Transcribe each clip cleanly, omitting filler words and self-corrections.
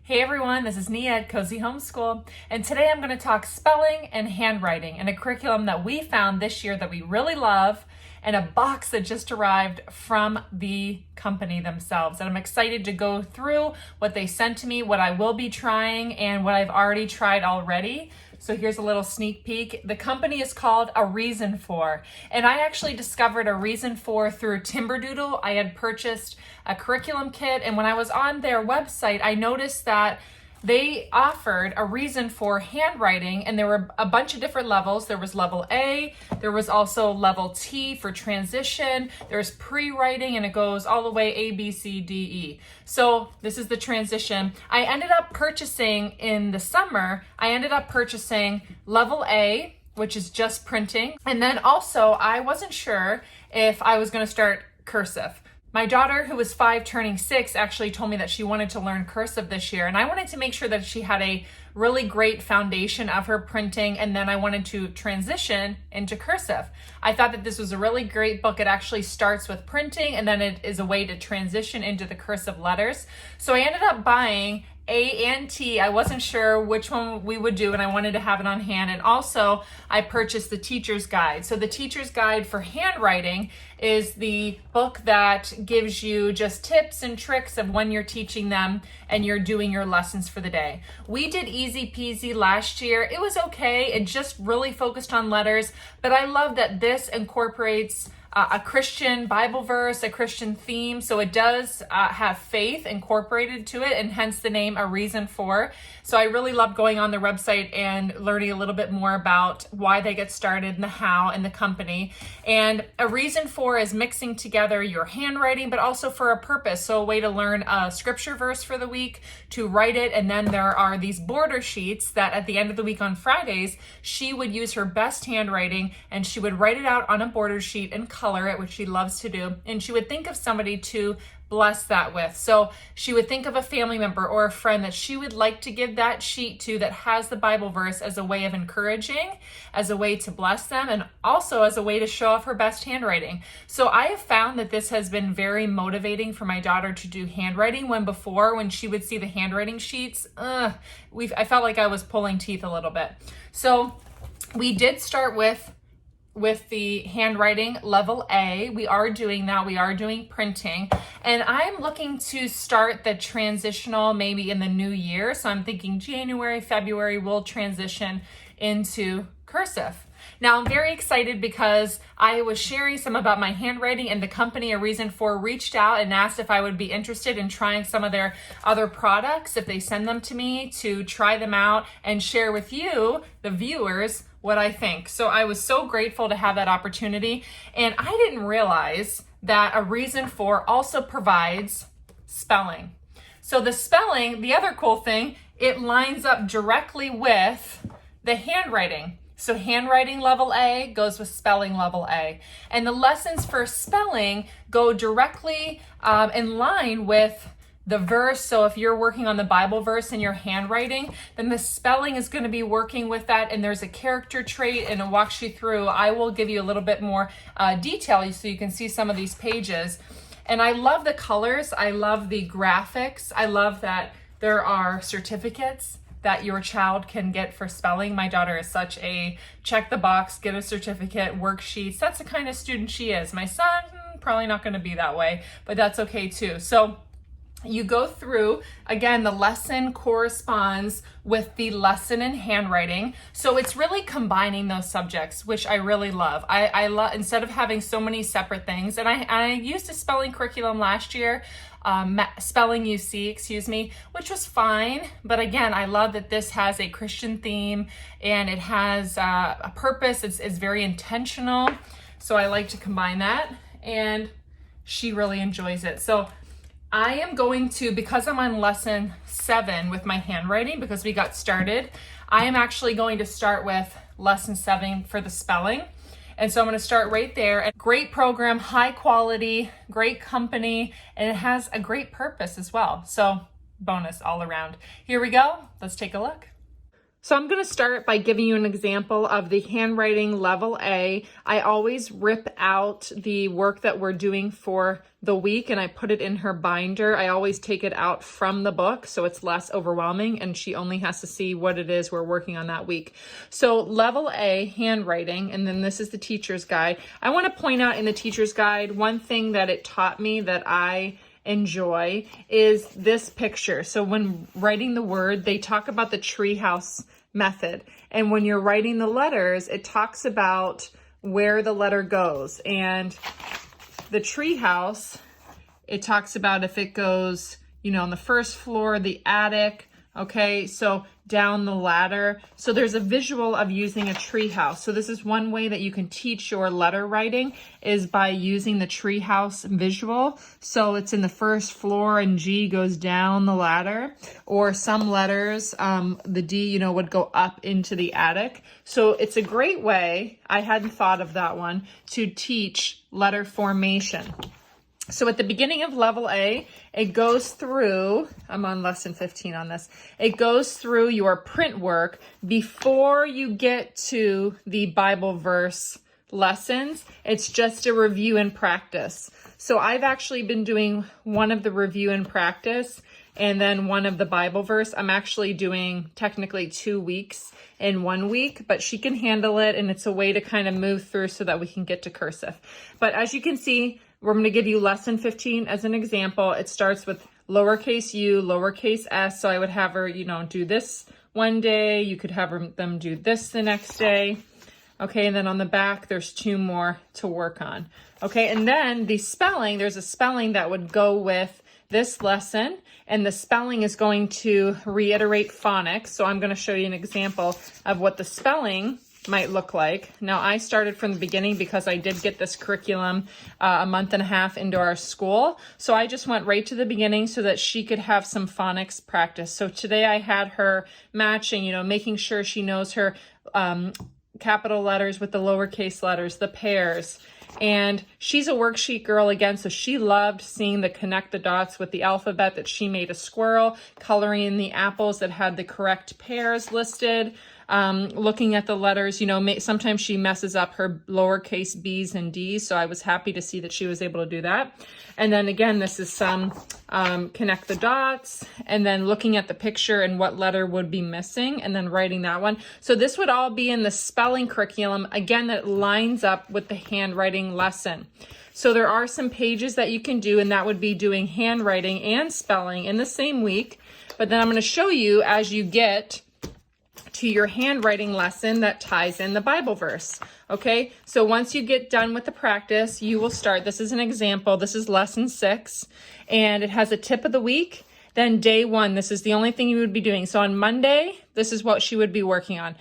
Hey everyone, this is Nia at Cozy Homeschool, and today I'm going to talk spelling and handwriting and a curriculum that we found this year that we really love and a box that just arrived from the company themselves. And I'm excited to go through what they sent to me, what I will be trying, and what I've already tried already. So here's a little sneak peek. The company is called A Reason For, and I actually discovered A Reason For through Timberdoodle. I had purchased a curriculum kit, and when I was on their website, I noticed that they offered a reason for handwriting, and there were a bunch of different levels. There was level A, there was also level T for transition, there's pre-writing, and it goes all the way A, B, C, D, E. So this is the transition. I ended up purchasing in the summer, level A, which is just printing. And then also I wasn't sure if I was gonna start cursive. My daughter, who was 5 turning 6, actually told me that she wanted to learn cursive this year, and I wanted to make sure that she had a really great foundation of her printing, and then I wanted to transition into cursive. I thought that this was a really great book. It actually starts with printing, and then it is a way to transition into the cursive letters. So I ended up buying A and T. I wasn't sure which one we would do, and I wanted to have it on hand. And also I purchased the teacher's guide. So the teacher's guide for handwriting is the book that gives you just tips and tricks of when you're teaching them and you're doing your lessons for the day. We did easy peasy last year. It was okay. It just really focused on letters, but I love that this incorporates a Christian Bible verse, a Christian theme. So it does have faith incorporated to it, and hence the name A Reason For. So I really love going on their website and learning a little bit more about why they get started and the how and the company. And A Reason For is mixing together your handwriting, but also for a purpose. So a way to learn a scripture verse for the week, to write it, and then there are these border sheets that at the end of the week on Fridays, she would use her best handwriting and she would write it out on a border sheet and color it, which she loves to do, and she would think of somebody to bless that with. So she would think of a family member or a friend that she would like to give that sheet to that has the Bible verse as a way of encouraging, as a way to bless them, and also as a way to show off her best handwriting. So I have found that this has been very motivating for my daughter to do handwriting, when before, when she would see the handwriting sheets, I felt like I was pulling teeth a little bit. So we did start with the handwriting level A. We are doing that. We are doing printing. And I'm looking to start the transitional maybe in the new year. So I'm thinking January, February, we'll transition into cursive. Now I'm very excited because I was sharing some about my handwriting, and the company A Reason For reached out and asked if I would be interested in trying some of their other products, if they send them to me, to try them out and share with you, the viewers, what I think. So I was so grateful to have that opportunity. And I didn't realize that A Reason For also provides spelling. So the spelling, the other cool thing, it lines up directly with the handwriting. So handwriting level A goes with spelling level A. And the lessons for spelling go directly in line with the verse. So if you're working on the Bible verse in your handwriting, then the spelling is going to be working with that. And there's a character trait, and it walks you through. I will give you a little bit more detail so you can see some of these pages. And I love the colors. I love the graphics. I love that there are certificates that your child can get for spelling. My daughter is such a check the box, get a certificate, worksheets. That's the kind of student she is. My son, probably not going to be that way, but that's okay too. So you go through, again, the lesson corresponds with the lesson in handwriting. So it's really combining those subjects, which I really love. I love, instead of having so many separate things, and I used a spelling curriculum last year, spelling UC, which was fine. But again, I love that this has a Christian theme and it has a purpose. It's very intentional. So I like to combine that, and she really enjoys it. So I am going to, because I'm on lesson 7 with my handwriting, because we got started, I am actually going to start with lesson 7 for the spelling. And so I'm going to start right there. Great program, high quality, great company, and it has a great purpose as well. So bonus all around. Here we go. Let's take a look. So I'm going to start by giving you an example of the Handwriting Level A. I always rip out the work that we're doing for the week and I put it in her binder. I always take it out from the book so it's less overwhelming and she only has to see what it is we're working on that week. So Level A, handwriting, and then this is the teacher's guide. I want to point out in the teacher's guide, one thing that it taught me that I enjoy is this picture. So when writing the word, they talk about the treehouse method. And when you're writing the letters, it talks about where the letter goes. And the treehouse, it talks about if it goes, on the first floor, the attic, okay, so down the ladder. So there's a visual of using a treehouse. So this is one way that you can teach your letter writing is by using the treehouse visual. So it's in the first floor and G goes down the ladder, or some letters, the D, would go up into the attic. So it's a great way, I hadn't thought of that one, to teach letter formation. So at the beginning of Level A, it goes through, I'm on lesson 15 on this, it goes through your print work before you get to the Bible verse lessons. It's just a review and practice. So I've actually been doing one of the review and practice and then one of the Bible verse. I'm actually doing technically 2 weeks in 1 week, but she can handle it and it's a way to kind of move through so that we can get to cursive. But as you can see, we're going to give you lesson 15 as an example. It starts with lowercase u, lowercase s. So I would have her, do this one day. You could have them do this the next day. Okay, and then on the back, there's 2 more to work on. Okay, and then the spelling, there's a spelling that would go with this lesson, and the spelling is going to reiterate phonics. So I'm going to show you an example of what the spelling might look like. Now, I started from the beginning because I did get this curriculum a month and a half into our school. So I just went right to the beginning so that she could have some phonics practice. So today I had her matching, making sure she knows her capital letters with the lowercase letters, the pairs. And she's a worksheet girl again, so she loved seeing the connect the dots with the alphabet, that she made a squirrel, coloring in the apples that had the correct pairs listed. Looking at the letters, sometimes she messes up her lowercase b's and d's, so I was happy to see that she was able to do that. And then again, this is some connect the dots, and then looking at the picture and what letter would be missing, and then writing that one. So this would all be in the spelling curriculum, again, that lines up with the handwriting lesson. So there are some pages that you can do, and that would be doing handwriting and spelling in the same week. But then I'm going to show you as you get to your handwriting lesson that ties in the Bible verse. Okay, so once you get done with the practice, you will start. This is an example. This is lesson 6, and it has a tip of the week. Then day 1, this is the only thing you would be doing. So on Monday, this is what she would be working on.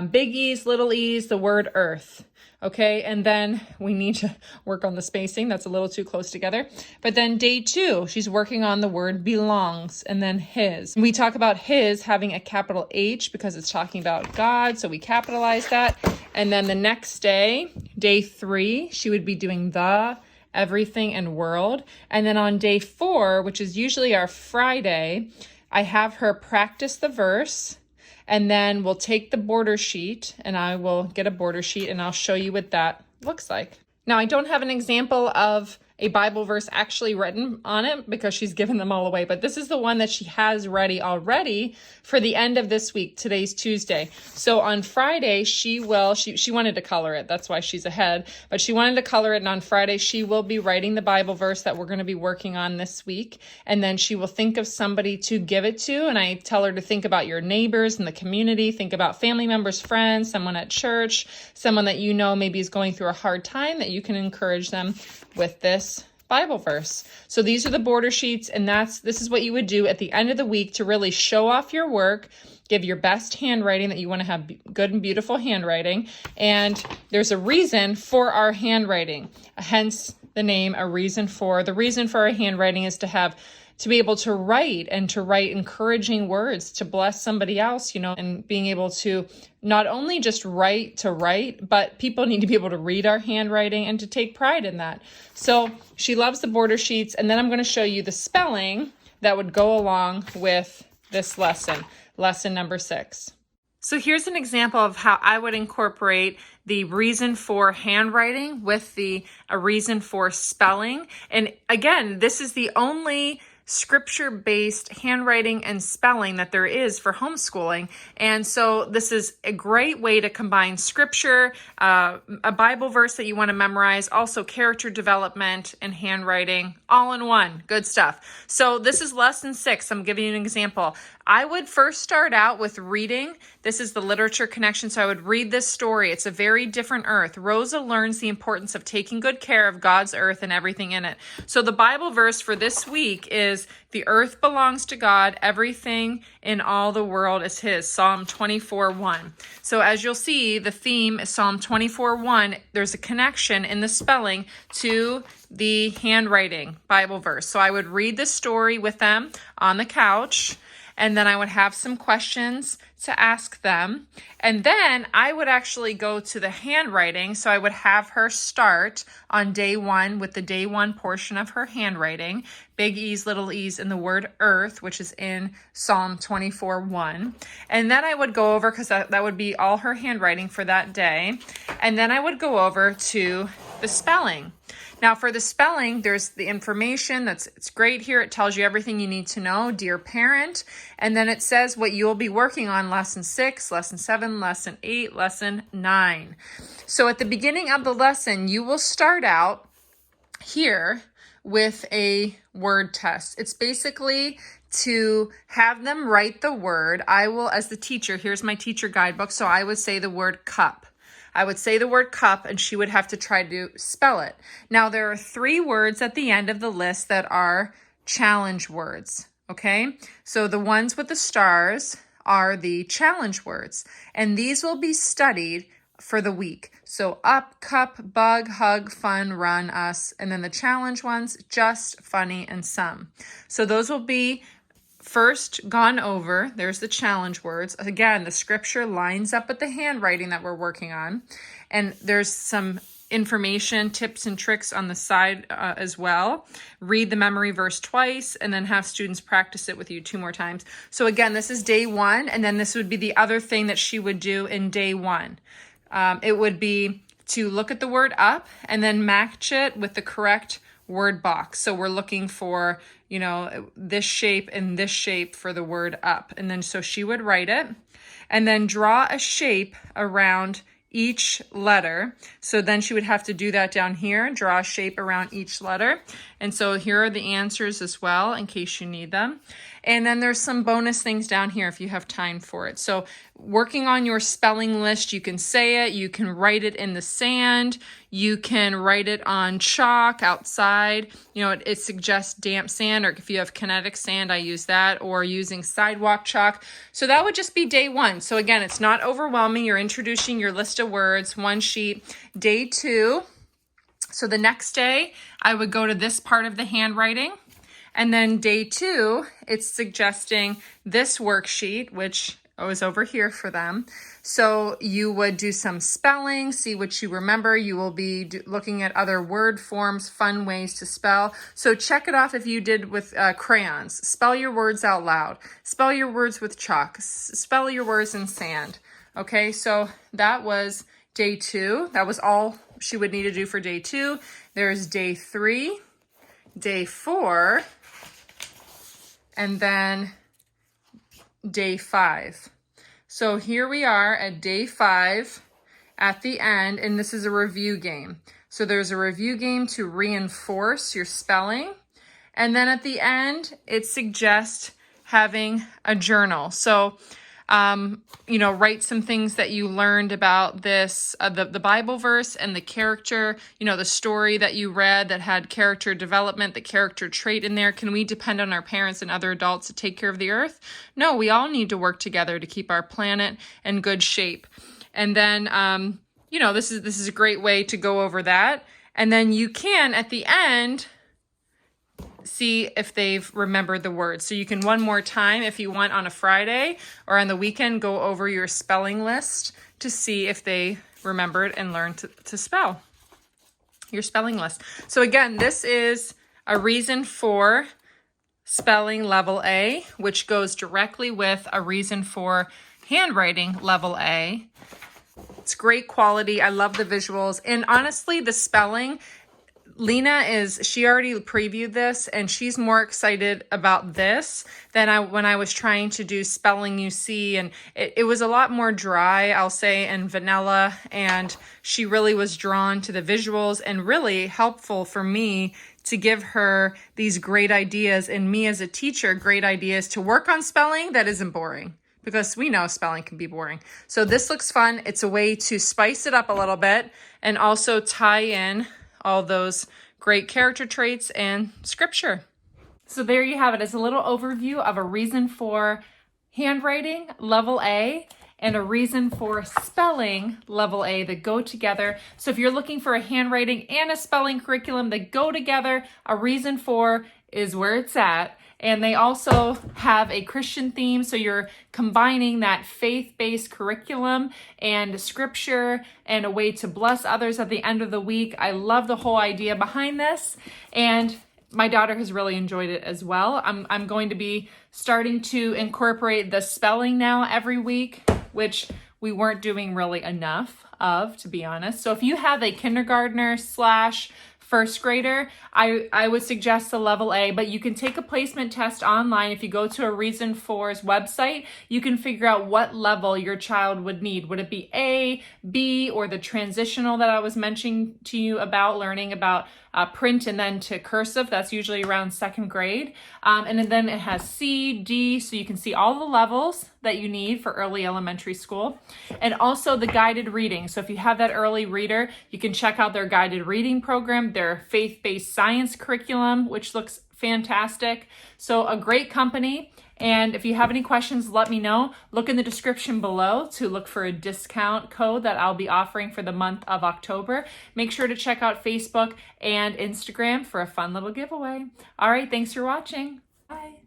Big E's, little e's, the word earth. Okay, and then we need to work on the spacing. That's a little too close together. But then day 2, she's working on the word belongs, and then his. We talk about his having a capital H because it's talking about God, so we capitalize that. And then the next day, day 3, she would be doing the, everything, and world. And then on day 4, which is usually our Friday, I have her practice the verse. And then we'll take the border sheet, and I will get a border sheet and I'll show you what that looks like. Now, I don't have an example of a Bible verse actually written on it because she's given them all away, but this is the one that she has ready already for the end of this week. Today's Tuesday. So on Friday, she wanted to color it. That's why she's ahead, but she wanted to color it. And on Friday, she will be writing the Bible verse that we're going to be working on this week. And then she will think of somebody to give it to. And I tell her to think about your neighbors in the community, think about family members, friends, someone at church, someone that maybe is going through a hard time, that you can encourage them with this Bible verse. So these are the border sheets, and this is what you would do at the end of the week to really show off your work, give your best handwriting, that you want to have good and beautiful handwriting. And there's a reason for our handwriting, hence the name A Reason For. The reason for our handwriting is to be able to write and to write encouraging words to bless somebody else, and being able to not only just write to write, but people need to be able to read our handwriting and to take pride in that. So she loves the border sheets. And then I'm going to show you the spelling that would go along with this lesson number 6. So here's an example of how I would incorporate the reason for handwriting with a reason for spelling. And again, this is the only scripture-based handwriting and spelling that there is for homeschooling. And so this is a great way to combine scripture, a Bible verse that you want to memorize, also character development and handwriting all in one. Good stuff. So this is lesson 6. I'm giving you an example. I would first start out with reading. This is the literature connection. So I would read this story. It's a very different earth. Rosa learns the importance of taking good care of God's earth and everything in it. So the Bible verse for this week is, the earth belongs to God. Everything in all the world is his. Psalm 24:1. So as you'll see, the theme is Psalm 24:1. There's a connection in the spelling to the handwriting Bible verse. So I would read this story with them on the couch, and then I would have some questions to ask them. And then I would actually go to the handwriting. So I would have her start on day 1 with the day 1 portion of her handwriting, big E's, little e's, and the word earth, which is in Psalm 24:1. And then I would go over, because that would be all her handwriting for that day. And then I would go over to the spelling. Now for the spelling, there's the information it's great here. It tells you everything you need to know, dear parent. And then it says what you'll be working on, lesson 6, lesson 7, lesson 8, lesson 9. So at the beginning of the lesson, you will start out here with a word test. It's basically to have them write the word. I will, as the teacher, here's my teacher guidebook. So I would say the word cup. I would say the word cup, and she would have to try to spell it. Now, there are 3 words at the end of the list that are challenge words, okay? So the ones with the stars are the challenge words, and these will be studied for the week. So up, cup, bug, hug, fun, run, us, and then the challenge ones, just, funny, and some. So those will be first gone over. There's the challenge words. Again, the scripture lines up with the handwriting that we're working on. And there's some information, tips and tricks on the side as well. Read the memory verse twice and then have students practice it with you 2 more times. So again, this is day 1. And then this would be the other thing that she would do in day 1. It would be to look at the word up and then match it with the correct word box. So we're looking for, this shape and this shape for the word up. And then so she would write it and then draw a shape around each letter. So then she would have to do that down here, draw a shape around each letter. And so here are the answers as well, in case you need them. And then there's some bonus things down here if you have time for it. So working on your spelling list, you can say it, you can write it in the sand, you can write it on chalk outside. It suggests damp sand, or if you have kinetic sand, I use that, or using sidewalk chalk. So that would just be day 1. So again, it's not overwhelming. You're introducing your list of words, 1 sheet. Day 2. So the next day, I would go to this part of the handwriting. And then day 2, it's suggesting this worksheet, which was over here for them. So you would do some spelling, see what you remember. You will be looking at other word forms, fun ways to spell. So check it off if you did with crayons. Spell your words out loud. Spell your words with chalk. Spell your words in sand. Okay, so that was day 2. That was all she would need to do for day 2. There's day 3, day 4, and then day 5. So here we are at day 5 at the end, and this is a review game. So there's a review game to reinforce your spelling. And then at the end, it suggests having a journal. So write some things that you learned about this, the Bible verse and the character, the story that you read that had character development, the character trait in there. Can we depend on our parents and other adults to take care of the earth? No, we all need to work together to keep our planet in good shape. And then, this is a great way to go over that. And then you can, at the end, see if they've remembered the words. So you can one more time, if you want, on a Friday or on the weekend, go over your spelling list to see if they remembered and learned to spell your spelling list. So again, this is a reason for spelling level A, which goes directly with a reason for Handwriting Level A. It's great quality. I love the visuals. And honestly, the spelling, she already previewed this and she's more excited about this than when I was trying to do spelling UC, and it was a lot more dry, I'll say, and vanilla, and she really was drawn to the visuals and really helpful for me to give her these great ideas, and me as a teacher, great ideas to work on spelling that isn't boring, because we know spelling can be boring. So this looks fun. It's a way to spice it up a little bit and also tie in all those great character traits and scripture. So there you have it. It's a little overview of a reason for handwriting level A and a reason for spelling level A that go together. So if you're looking for a handwriting and a spelling curriculum that go together, a reason for is where it's at. And they also have a Christian theme, so you're combining that faith-based curriculum and scripture and a way to bless others at the end of the week. I love the whole idea behind this, and my daughter has really enjoyed it as well. I'm going to be starting to incorporate the spelling now every week, which we weren't doing really enough of, to be honest. So if you have a kindergartner / first grader, I would suggest the level A, but you can take a placement test online. If you go to a Reason For's website, you can figure out what level your child would need. Would it be A, B, or the transitional that I was mentioning to you about, learning about print and then to cursive? That's usually around second grade. And then it has C, D, so you can see all the levels that you need for early elementary school. And also the guided reading. So if you have that early reader, you can check out their guided reading program, their faith-based science curriculum, which looks fantastic. So a great company. And if you have any questions, let me know. Look in the description below to look for a discount code that I'll be offering for the month of October. Make sure to check out Facebook and Instagram for a fun little giveaway. All right, thanks for watching. Bye.